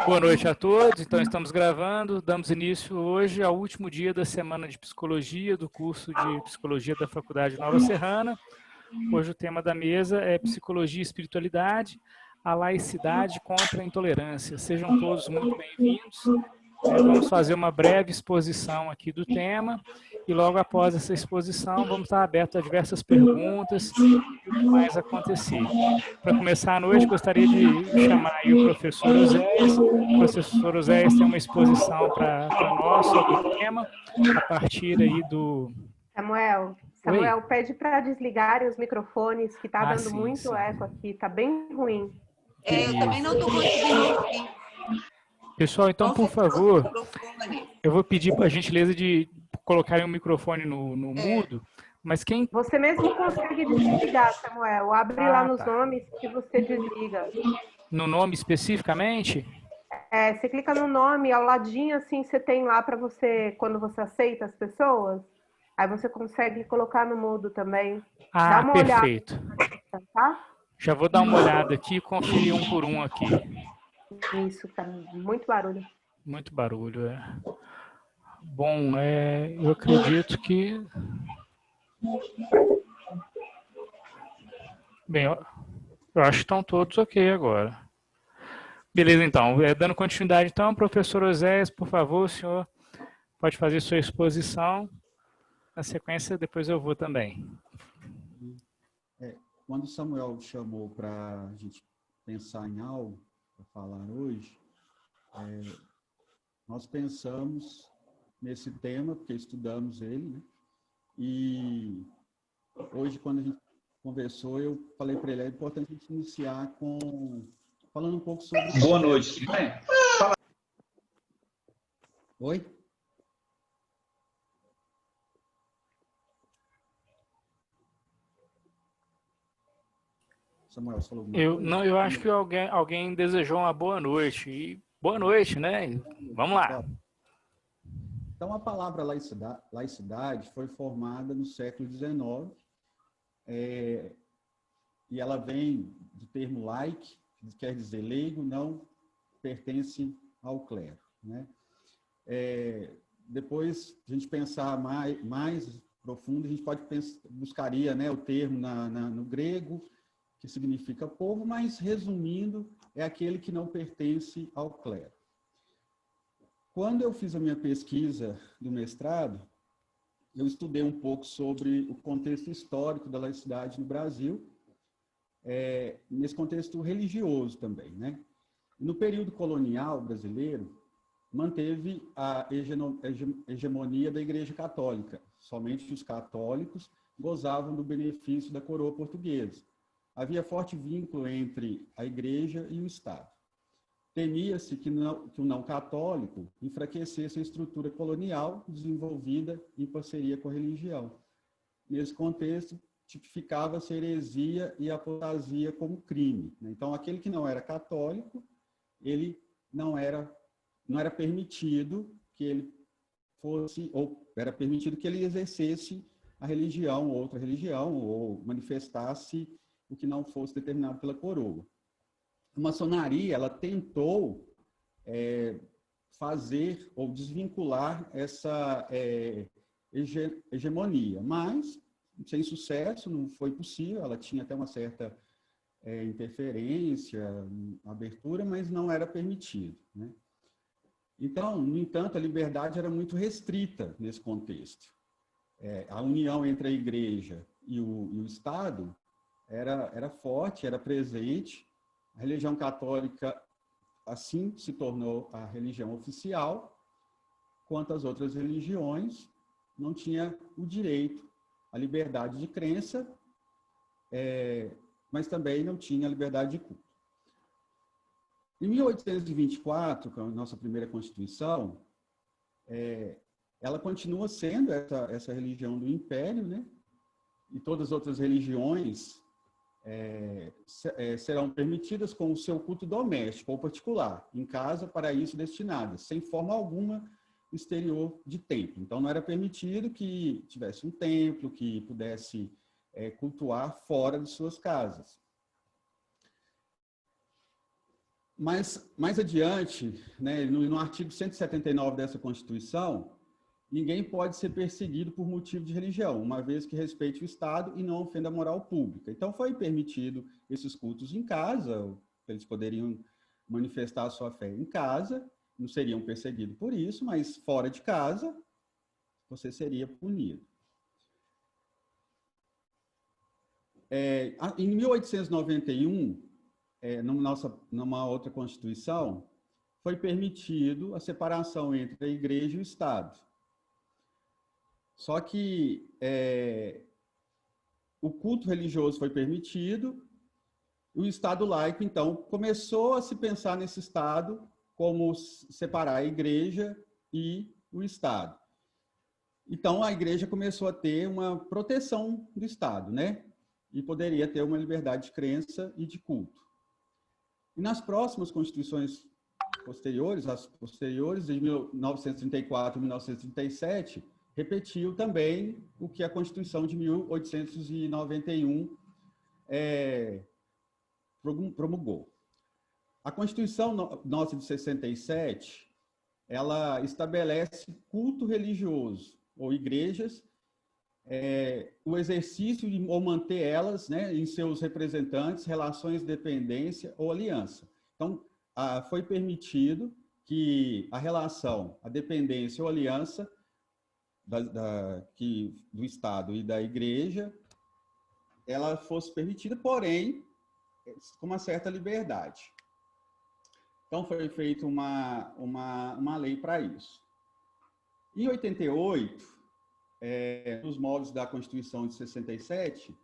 Boa noite a todos. Então, estamos gravando. Damos início hoje ao último dia da semana de Psicologia, do curso de Psicologia da Faculdade Nova Serrana. Hoje o tema da mesa é Psicologia e Espiritualidade, a laicidade contra a intolerância. Sejam todos muito bem-vindos. Vamos fazer uma breve exposição aqui do tema e logo após essa exposição vamos estar abertos a diversas perguntas e o que mais acontecer. Para começar a noite, gostaria de chamar aí o professor Oséias. O professor Oséias tem uma exposição para nós sobre o tema, a partir aí do... Samuel, pede para desligarem os microfones, que está dando sim, muito eco aqui, está bem ruim. Eu também não estou conseguindo ouvir. Pessoal, então, por favor, eu vou pedir a gentileza de colocarem o microfone no mudo, mas quem... Você mesmo consegue desligar, Samuel. Abre lá nos nomes que você desliga. No nome especificamente? Você clica no nome, ao ladinho, assim, você tem lá para você, quando você aceita as pessoas, aí você consegue colocar no mudo também. Dá uma perfeito. Olhada, tá? Já vou dar uma olhada aqui e conferir um por um aqui. Isso, tá muito barulho. Muito barulho, Bom, eu acredito que... Bem, eu acho que estão todos ok agora. Beleza, então. Dando continuidade, então, professor Oséias, por favor, o senhor pode fazer sua exposição. Na sequência, depois eu vou também. Quando o Samuel chamou para a gente pensar em algo para falar hoje, nós pensamos nesse tema, porque estudamos ele, né? E hoje, quando a gente conversou, eu falei para ele, é importante a gente iniciar falando um pouco sobre... Boa noite. Oi? Samuel, você falou alguma coisa? Não, eu acho que alguém desejou uma boa noite. E boa noite, né? Vamos lá. Então, a palavra laicidade foi formada no século XIX, e ela vem do termo laic, que quer dizer leigo, não pertence ao clero, né? Depois, a gente pensar mais profundo, a gente buscaria, né, o termo no grego, que significa povo, mas, resumindo, é aquele que não pertence ao clero. Quando eu fiz a minha pesquisa do mestrado, eu estudei um pouco sobre o contexto histórico da laicidade no Brasil, nesse contexto religioso também, né? No período colonial brasileiro, manteve a hegemonia da Igreja Católica. Somente os católicos gozavam do benefício da coroa portuguesa. Havia forte vínculo entre a Igreja e o Estado. Temia-se que o não católico enfraquecesse a estrutura colonial desenvolvida em parceria com a religião. Nesse contexto, tipificava-se a heresia e a apostasia como crime, né? Então, aquele que não era católico, ele não era permitido que ele fosse, ou era permitido que ele exercesse a religião, outra religião, ou manifestasse o que não fosse determinado pela coroa. A maçonaria, ela tentou fazer ou desvincular essa hegemonia, mas, sem sucesso, não foi possível. Ela tinha até uma certa interferência, abertura, mas não era permitido, né? Então, no entanto, a liberdade era muito restrita nesse contexto. A união entre a Igreja e o Estado era forte, era presente. A religião católica, assim, se tornou a religião oficial, quanto as outras religiões não tinha o direito à liberdade de crença, mas também não tinha a liberdade de culto. Em 1824, com a nossa primeira Constituição, ela continua sendo essa religião do Império, né? E todas as outras religiões serão permitidas com o seu culto doméstico ou particular, em casa para isso destinadas, sem forma alguma exterior de templo. Então, não era permitido que tivesse um templo, que pudesse cultuar fora de suas casas. Mas, mais adiante, né, no artigo 179 dessa Constituição, ninguém pode ser perseguido por motivo de religião, uma vez que respeite o Estado e não ofenda a moral pública. Então, foi permitido esses cultos em casa, eles poderiam manifestar a sua fé em casa, não seriam perseguidos por isso, mas fora de casa, você seria punido. Em 1891, numa outra Constituição, foi permitido a separação entre a Igreja e o Estado. Só que o culto religioso foi permitido, e o Estado laico, então, começou a se pensar nesse Estado como separar a Igreja e o Estado. Então, a Igreja começou a ter uma proteção do Estado, né? E poderia ter uma liberdade de crença e de culto. E nas próximas constituições posteriores, as posteriores, de 1934 e 1937, repetiu também o que a Constituição de 1891 promulgou. A Constituição nossa de 67, ela estabelece culto religioso, ou igrejas, o exercício de, ou manter elas, né, em seus representantes, relações de dependência ou aliança. Então, foi permitido que a relação, a dependência ou aliança do Estado e da Igreja, ela fosse permitida, porém, com uma certa liberdade. Então, foi feita uma lei para isso. Em 88, nos moldes da Constituição de 67,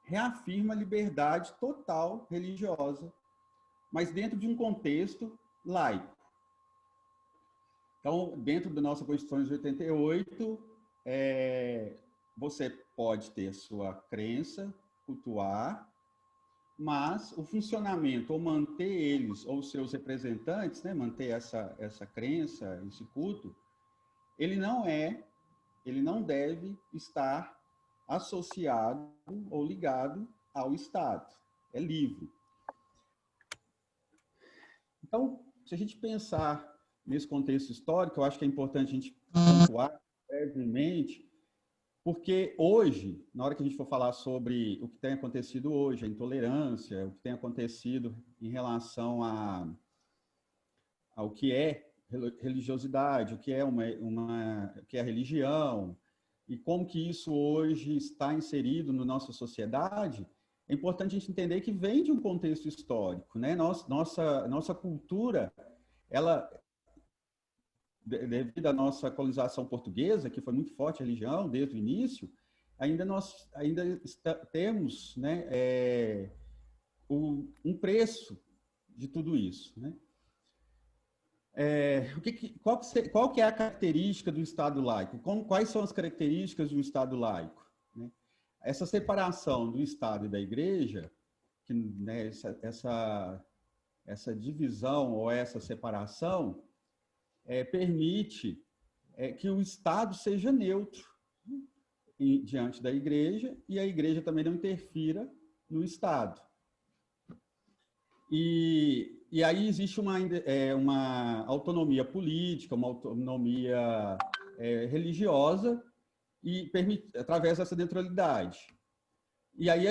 reafirma a liberdade total religiosa, mas dentro de um contexto laico. Então, dentro da nossa Constituição de 88, você pode ter sua crença, cultuar, mas o funcionamento, ou manter eles, ou seus representantes, né, manter essa crença, esse culto, ele não deve estar associado ou ligado ao Estado. É livre. Então, se a gente pensar nesse contexto histórico, eu acho que é importante a gente pontuar brevemente, porque hoje, na hora que a gente for falar sobre o que tem acontecido hoje, a intolerância, o que tem acontecido em relação ao que é religiosidade, o que é o que é religião, e como que isso hoje está inserido na nossa sociedade, é importante a gente entender que vem de um contexto histórico, né? Nossa cultura, ela, devido à nossa colonização portuguesa, que foi muito forte a religião desde o início, nós temos, né, um preço de tudo isso, né? Qual que é a característica do Estado laico? Quais são as características do Estado laico? Né? Essa separação do Estado e da Igreja, né, essa divisão ou essa separação, permite que o Estado seja neutro diante da Igreja e a Igreja também não interfira no Estado. E aí existe uma autonomia política, uma autonomia religiosa, e através dessa neutralidade. E aí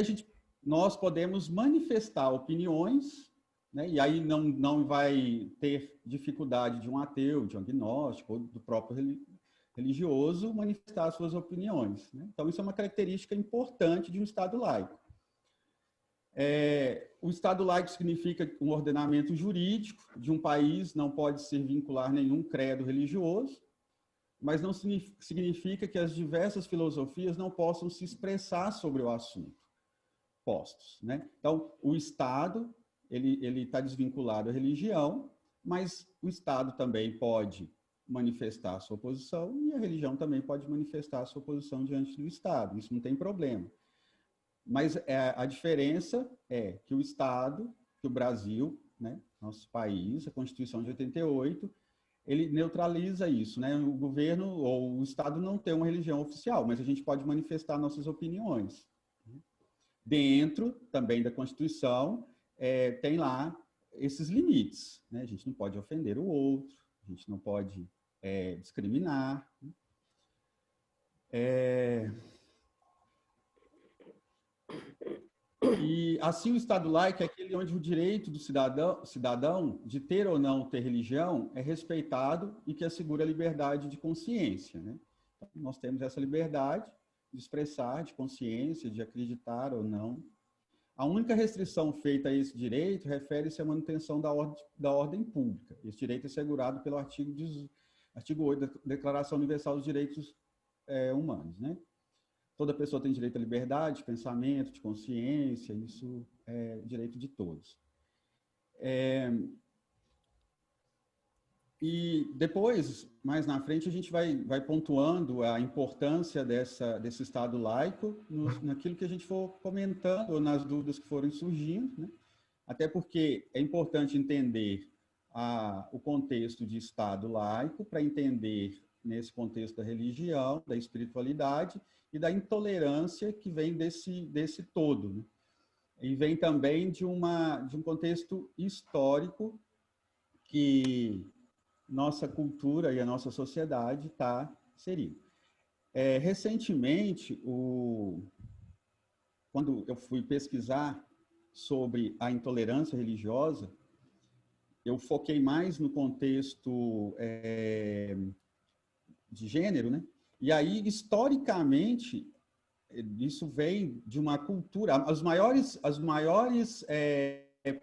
nós podemos manifestar opiniões, né? E aí não vai ter dificuldade de um ateu, de um agnóstico, ou do próprio religioso manifestar suas opiniões, né? Então, isso é uma característica importante de um Estado laico. O Estado laico significa um ordenamento jurídico de um país, não pode se vincular nenhum credo religioso, mas não significa que as diversas filosofias não possam se expressar sobre o assunto postos, né? Então, o Estado, ele está desvinculado à religião, mas o Estado também pode manifestar a sua posição e a religião também pode manifestar a sua posição diante do Estado. Isso não tem problema. Mas a diferença é que o Estado, que o Brasil, né, nosso país, a Constituição de 88, ele neutraliza isso, né? O governo ou o Estado não tem uma religião oficial, mas a gente pode manifestar nossas opiniões. Dentro também da Constituição, tem lá esses limites, né? A gente não pode ofender o outro, a gente não pode discriminar. E assim o Estado laico é aquele onde o direito do cidadão de ter ou não ter religião é respeitado e que assegura a liberdade de consciência, né? Então, nós temos essa liberdade de expressar, de consciência, de acreditar ou não. A única restrição feita a esse direito refere-se à manutenção da ordem pública. Esse direito é assegurado pelo artigo 8 da Declaração Universal dos Direitos Humanos, né? Toda pessoa tem direito à liberdade de pensamento, de consciência, isso é direito de todos. E depois, mais na frente, a gente vai pontuando a importância desse Estado laico naquilo que a gente for comentando, ou nas dúvidas que forem surgindo, né? Até porque é importante entender o contexto de Estado laico para entender, nesse contexto da religião, da espiritualidade e da intolerância que vem desse todo, né? E vem também de um contexto histórico que nossa cultura e a nossa sociedade está inserindo. Recentemente, quando eu fui pesquisar sobre a intolerância religiosa, eu foquei mais no contexto de gênero, né? E aí, historicamente, isso vem de uma cultura... Os maiores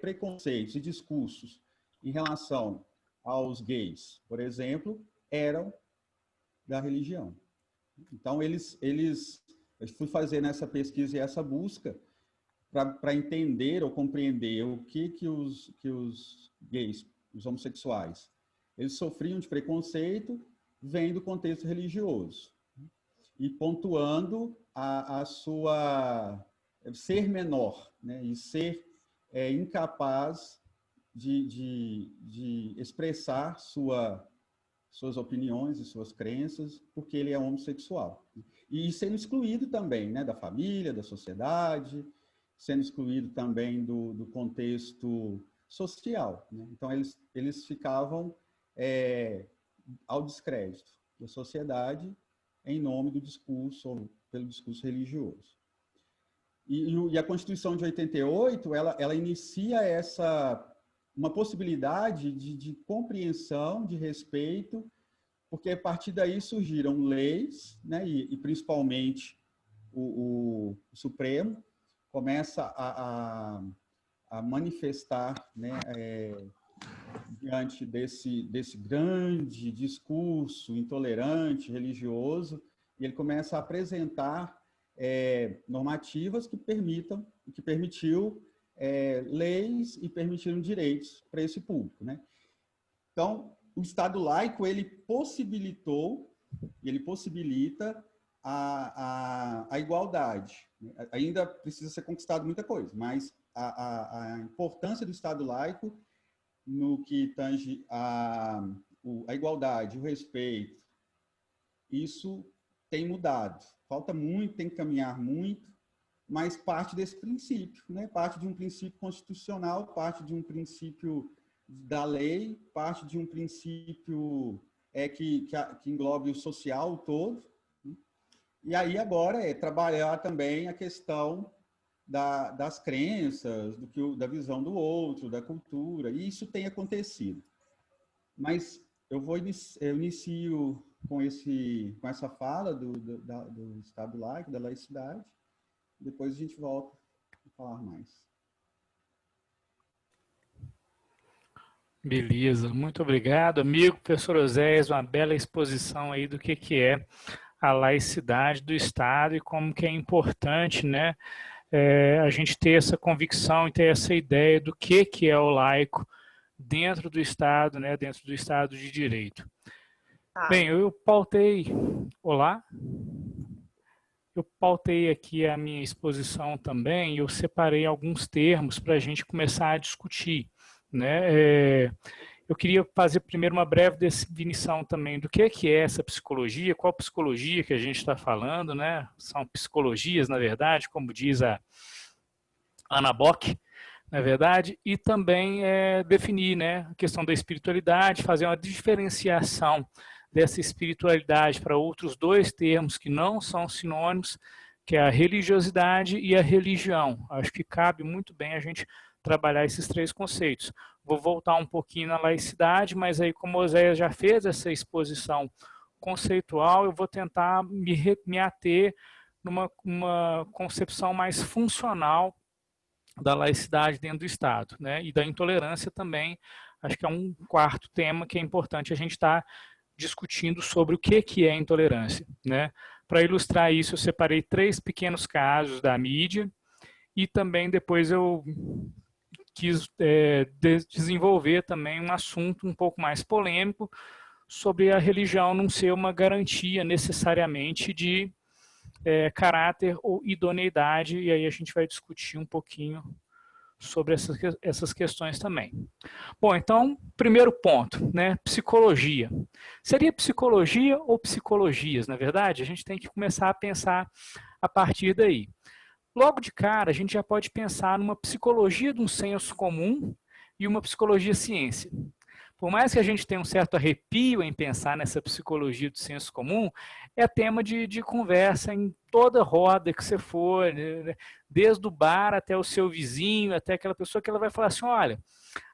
preconceitos e discursos em relação aos gays, por exemplo, eram da religião. Então, eu fui fazer nessa pesquisa e essa busca para entender ou compreender o que os gays, os homossexuais, eles sofriam de preconceito, vem do contexto religioso. E pontuando a sua ser menor, né? E ser incapaz de expressar suas opiniões e suas crenças, porque ele é homossexual. E sendo excluído também, né? Da família, da sociedade, sendo excluído também do contexto social, né? Então, eles ficavam ao descrédito da sociedade em nome do discurso, ou pelo discurso religioso. E a Constituição de 88, ela inicia uma possibilidade de compreensão, de respeito, porque a partir daí surgiram leis, né, e principalmente o Supremo começa a manifestar, né, diante desse grande discurso intolerante, religioso, e ele começa a apresentar normativas que permitiu leis e permitiram direitos para esse público, né? Então, o Estado laico, ele possibilita a igualdade. Ainda precisa ser conquistado muita coisa, mas a importância do Estado laico no que tange a igualdade, o respeito, isso tem mudado. Falta muito, tem que caminhar muito, mas parte desse princípio, né? Parte de um princípio constitucional, parte de um princípio da lei, parte de um princípio que englobe o social todo. E aí agora trabalhar também a questão das crenças, da visão do outro, da cultura, e isso tem acontecido. Mas eu inicio com essa fala do Estado laico, da laicidade, depois a gente volta a falar mais. Beleza, muito obrigado, amigo. Professor Oséias, uma bela exposição aí do que é a laicidade do Estado e como que é importante, né, a gente ter essa convicção e ter essa ideia do que é o laico dentro do Estado, né, dentro do Estado de Direito. Bem, eu pautei... Olá? Eu pautei aqui a minha exposição também e eu separei alguns termos para a gente começar a discutir, né? Eu queria fazer primeiro uma breve definição também do que é essa psicologia, qual psicologia que a gente está falando, né? São psicologias, na verdade, como diz a Ana Bock, na verdade, e também definir, né, a questão da espiritualidade, fazer uma diferenciação dessa espiritualidade para outros dois termos que não são sinônimos, que é a religiosidade e a religião. Acho que cabe muito bem a gente trabalhar esses três conceitos. Vou voltar um pouquinho na laicidade, mas aí como o Oséias já fez essa exposição conceitual, eu vou tentar me ater numa concepção mais funcional da laicidade dentro do Estado, né? E da intolerância também. Acho que é um quarto tema que é importante a gente estar discutindo sobre o que é intolerância, né? Para ilustrar isso, eu separei 3 pequenos casos da mídia e também depois eu quis desenvolver também um assunto um pouco mais polêmico sobre a religião não ser uma garantia necessariamente de caráter ou idoneidade, e aí a gente vai discutir um pouquinho sobre essas questões também. Bom, então, primeiro ponto, né, psicologia. Seria psicologia ou psicologias, na verdade? A gente tem que começar a pensar a partir daí. Logo de cara, a gente já pode pensar numa psicologia de um senso comum e uma psicologia ciência. Por mais que a gente tenha um certo arrepio em pensar nessa psicologia do senso comum, é tema de conversa em toda roda que você for, né? Desde o bar até o seu vizinho, até aquela pessoa que ela vai falar assim, olha,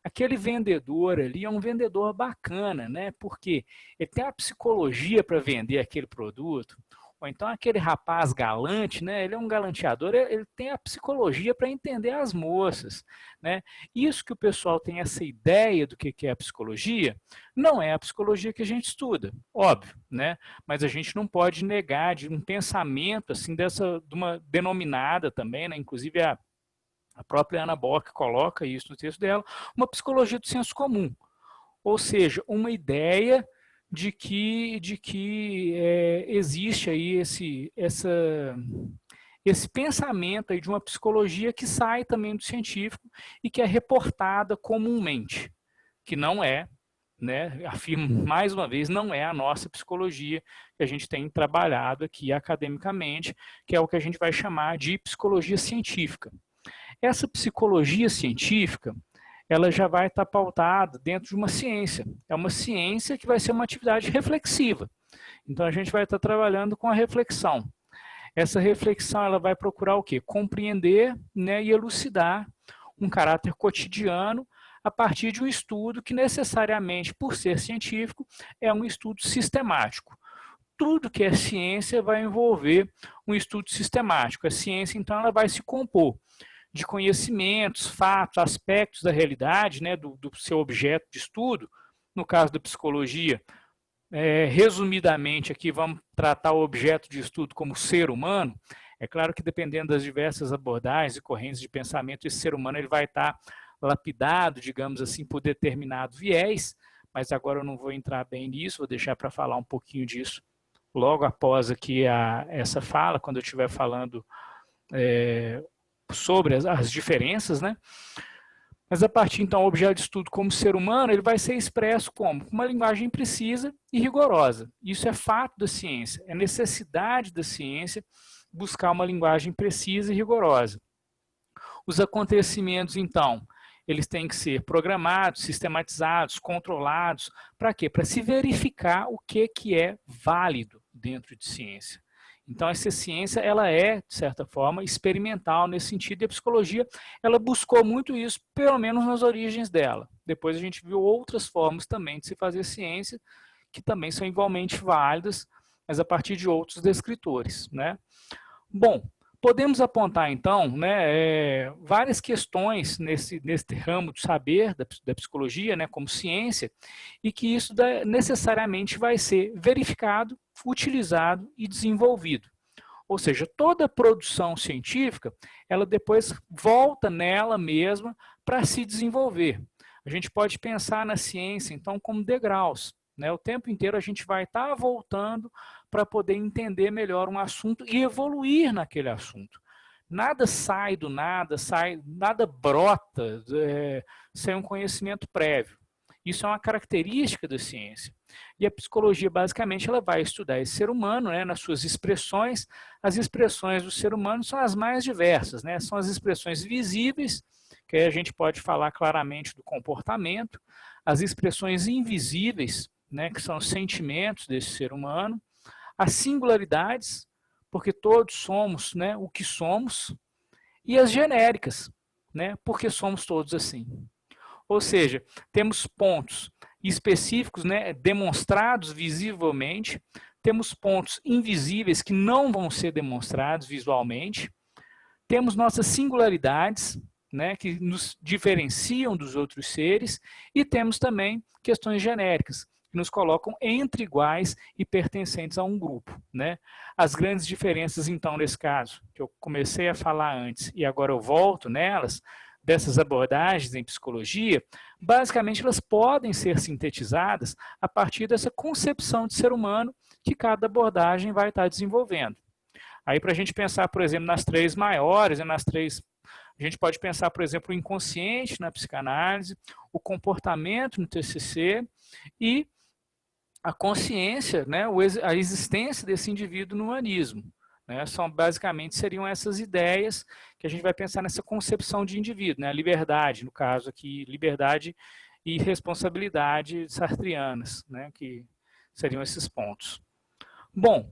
aquele vendedor ali é um vendedor bacana, né? Porque ele tem a psicologia para vender aquele produto. Ou então aquele rapaz galante, né? Ele é um galanteador, ele tem a psicologia para entender as moças, né? Isso que o pessoal tem essa ideia do que é a psicologia, não é a psicologia que a gente estuda, óbvio, né? Mas a gente não pode negar de um pensamento assim de uma denominada também, né? Inclusive a própria Ana Bock coloca isso no texto dela, uma psicologia do senso comum, ou seja, uma ideia de que existe aí esse pensamento aí de uma psicologia que sai também do científico e que é reportada comumente, que não é, né, afirmo mais uma vez, não é a nossa psicologia que a gente tem trabalhado aqui academicamente, que é o que a gente vai chamar de psicologia científica. Essa psicologia científica, ela já vai estar pautada dentro de uma ciência. É uma ciência que vai ser uma atividade reflexiva. Então, a gente vai estar trabalhando com a reflexão. Essa reflexão ela vai procurar o quê? Compreender, né, e elucidar um caráter cotidiano a partir de um estudo que necessariamente, por ser científico, é um estudo sistemático. Tudo que é ciência vai envolver um estudo sistemático. A ciência, então, ela vai se compor de conhecimentos, fatos, aspectos da realidade, né, do seu objeto de estudo. No caso da psicologia, resumidamente aqui vamos tratar o objeto de estudo como ser humano. É claro que dependendo das diversas abordagens e correntes de pensamento, esse ser humano ele vai estar lapidado, digamos assim, por determinado viés, mas agora eu não vou entrar bem nisso, vou deixar para falar um pouquinho disso logo após aqui essa fala, quando eu estiver falando sobre as diferenças, né? Mas a partir, então, do objeto de estudo como ser humano, ele vai ser expresso como? Com uma linguagem precisa e rigorosa. Isso é fato da ciência, é necessidade da ciência buscar uma linguagem precisa e rigorosa. Os acontecimentos, então, eles têm que ser programados, sistematizados, controlados. Para quê? Para se verificar o que é válido dentro de ciência. Então, essa ciência, ela é, de certa forma, experimental nesse sentido, e a psicologia, ela buscou muito isso, pelo menos nas origens dela. Depois a gente viu outras formas também de se fazer ciência, que também são igualmente válidas, mas a partir de outros descritores, né? Bom, podemos apontar, então, né, várias questões nesse ramo do saber da psicologia, né, como ciência, e que isso necessariamente vai ser verificado, utilizado e desenvolvido. Ou seja, toda produção científica, ela depois volta nela mesma para se desenvolver. A gente pode pensar na ciência, então, como degraus, né? O tempo inteiro a gente vai estar voltando para poder entender melhor um assunto e evoluir naquele assunto. Nada sai do nada, nada brota sem um conhecimento prévio. Isso é uma característica da ciência. E a psicologia, basicamente, ela vai estudar esse ser humano, né, nas suas expressões. As expressões do ser humano são as mais diversas, né? São as expressões visíveis, que aí a gente pode falar claramente do comportamento, as expressões invisíveis, né, que são os sentimentos desse ser humano, as singularidades, porque todos somos, né, o que somos, e as genéricas, né, porque somos todos assim. Ou seja, temos pontos específicos, né, demonstrados visivelmente, temos pontos invisíveis que não vão ser demonstrados visualmente, temos nossas singularidades, né, que nos diferenciam dos outros seres, e temos também questões genéricas, que nos colocam entre iguais e pertencentes a um grupo, né? As grandes diferenças, então, nesse caso, que eu comecei a falar antes e agora eu volto nelas, dessas abordagens em psicologia, basicamente elas podem ser sintetizadas a partir dessa concepção de ser humano que cada abordagem vai estar desenvolvendo. Aí, para a gente pensar, por exemplo, nas três maiores, a gente pode pensar, por exemplo, o inconsciente na psicanálise, o comportamento no TCC e a consciência, né, a existência desse indivíduo no humanismo. Né, basicamente seriam essas ideias que a gente vai pensar nessa concepção de indivíduo, né, a liberdade, no caso aqui, liberdade e responsabilidade sartrianas, né, que seriam esses pontos. Bom,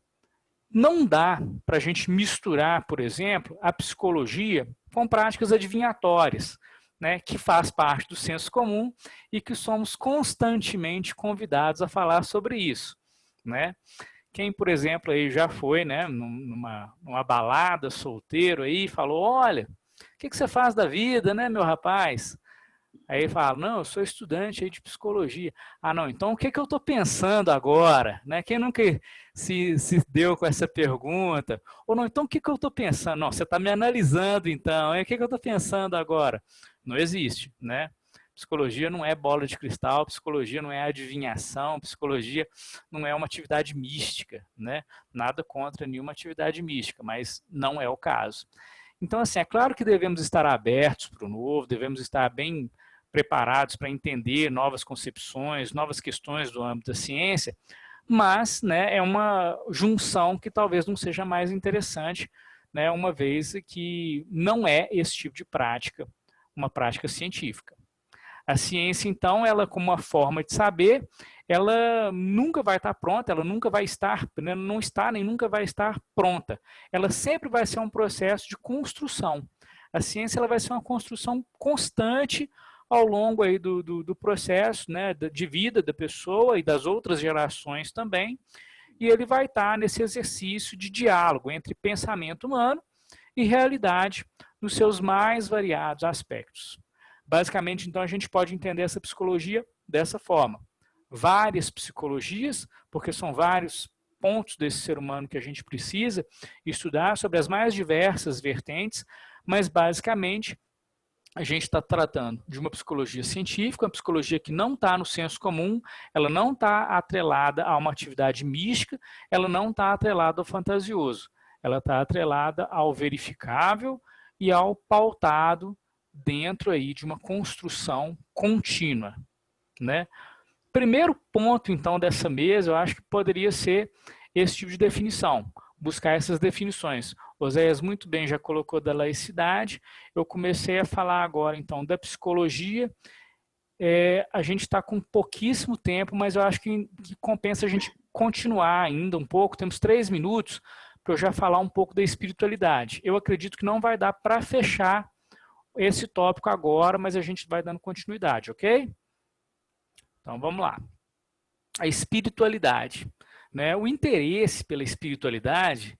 não dá para a gente misturar, por exemplo, a psicologia com práticas adivinhatórias, né, que faz parte do senso comum e que somos constantemente convidados a falar sobre isso, né? Quem, por exemplo, aí já foi, né, numa balada, solteiro aí, falou, olha, o que você faz da vida, né, meu rapaz? Aí ele fala, não, eu sou estudante aí de psicologia. Ah, não, então o que eu estou pensando agora? Né? Quem nunca se deu com essa pergunta? Ou não, então o que eu estou pensando? Não, você está me analisando então, o que eu estou pensando agora? Não existe, né? Psicologia não é bola de cristal, psicologia não é adivinhação, psicologia não é uma atividade mística, né? Nada contra nenhuma atividade mística, mas não é o caso. Então, assim, é claro que devemos estar abertos para o novo, devemos estar bem preparados para entender novas concepções, novas questões do âmbito da ciência, mas, né, é uma junção que talvez não seja mais interessante, né, uma vez que não é esse tipo de prática, uma prática científica. A ciência, então, ela como uma forma de saber, ela nunca vai estar pronta, ela nunca vai estar, não está nem nunca vai estar pronta. Ela sempre vai ser um processo de construção. A ciência ela vai ser uma construção constante ao longo aí do processo, né, de vida da pessoa e das outras gerações também, e ele vai estar nesse exercício de diálogo entre pensamento humano e realidade nos seus mais variados aspectos. Basicamente, então, a gente pode entender essa psicologia dessa forma. Várias psicologias, porque são vários pontos desse ser humano que a gente precisa estudar sobre as mais diversas vertentes, mas basicamente a gente está tratando de uma psicologia científica, uma psicologia que não está no senso comum, ela não está atrelada a uma atividade mística, ela não está atrelada ao fantasioso, ela está atrelada ao verificável e ao pautado dentro aí de uma construção contínua, né? Primeiro ponto, então, dessa mesa, eu acho que poderia ser esse tipo de definição, buscar essas definições. Oséias muito bem já colocou da laicidade, eu comecei a falar agora, então, da psicologia. A gente está com pouquíssimo tempo, mas eu acho que compensa a gente continuar ainda um pouco, temos 3 minutos para eu já falar um pouco da espiritualidade. Eu acredito que não vai dar para fechar esse tópico agora, mas a gente vai dando continuidade, ok? Então, vamos lá. A espiritualidade, né? O interesse pela espiritualidade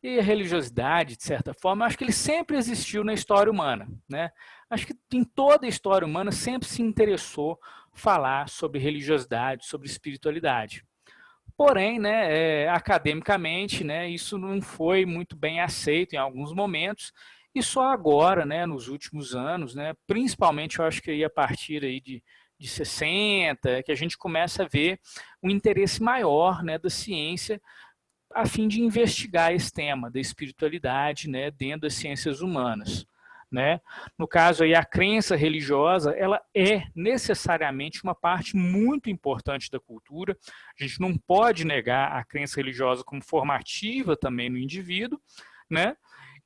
e a religiosidade, de certa forma, eu acho que ele sempre existiu na história humana, né? Acho que em toda a história humana sempre se interessou falar sobre religiosidade, sobre espiritualidade. Porém, né, academicamente, né, isso não foi muito bem aceito em alguns momentos, e só agora, né, nos últimos anos, né, principalmente eu acho que aí a partir aí de 60, que a gente começa a ver um interesse maior, né, da ciência a fim de investigar esse tema da espiritualidade, né, dentro das ciências humanas. Né? No caso aí, a crença religiosa, ela é necessariamente uma parte muito importante da cultura. A gente não pode negar a crença religiosa como formativa também no indivíduo, né?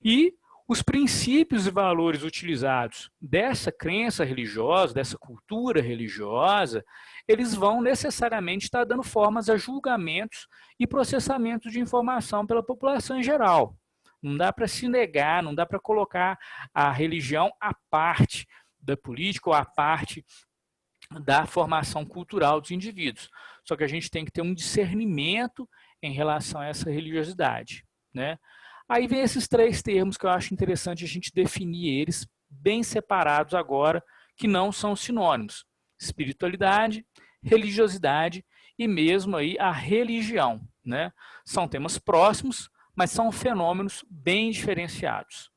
E Os princípios e valores utilizados dessa crença religiosa, dessa cultura religiosa, eles vão necessariamente estar dando formas a julgamentos e processamento de informação pela população em geral. Não dá para se negar, não dá para colocar a religião à parte da política ou à parte da formação cultural dos indivíduos. Só que a gente tem que ter um discernimento em relação a essa religiosidade, né? Aí vem esses 3 termos que eu acho interessante a gente definir eles bem separados agora, que não são sinônimos. Espiritualidade, religiosidade e mesmo aí a religião, né? São temas próximos, mas são fenômenos bem diferenciados.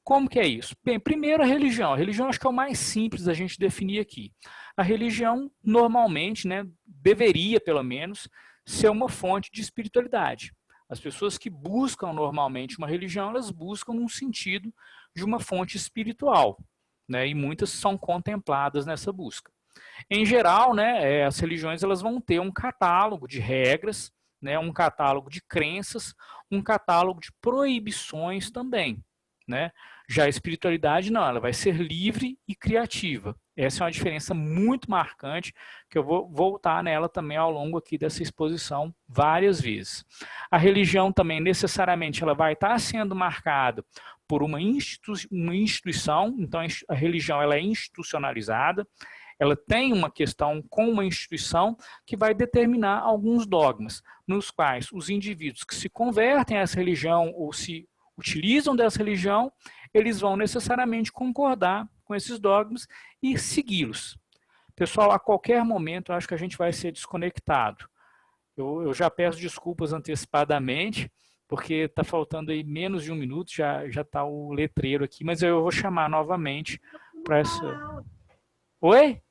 Como que é isso? Bem, primeiro a religião. A religião acho que é o mais simples da gente definir aqui. A religião, normalmente, né, deveria, pelo menos, ser uma fonte de espiritualidade. As pessoas que buscam normalmente uma religião, elas buscam num sentido de uma fonte espiritual, né, e muitas são contempladas nessa busca. Em geral, né, as religiões elas vão ter um catálogo de regras, né, um catálogo de crenças, um catálogo de proibições também, né? Já a espiritualidade não, ela vai ser livre e criativa. Essa é uma diferença muito marcante, que eu vou voltar nela também ao longo aqui dessa exposição várias vezes. A religião também, necessariamente, ela vai estar sendo marcada por uma instituição, então a religião ela é institucionalizada, ela tem uma questão com uma instituição que vai determinar alguns dogmas, nos quais os indivíduos que se convertem a essa religião ou se utilizam dessa religião, eles vão necessariamente concordar com esses dogmas e segui-los. Pessoal, a qualquer momento eu acho que a gente vai ser desconectado. Eu já peço desculpas antecipadamente, porque está faltando aí menos de 1 minuto, já está o letreiro aqui, mas eu vou chamar novamente para essa... Oi?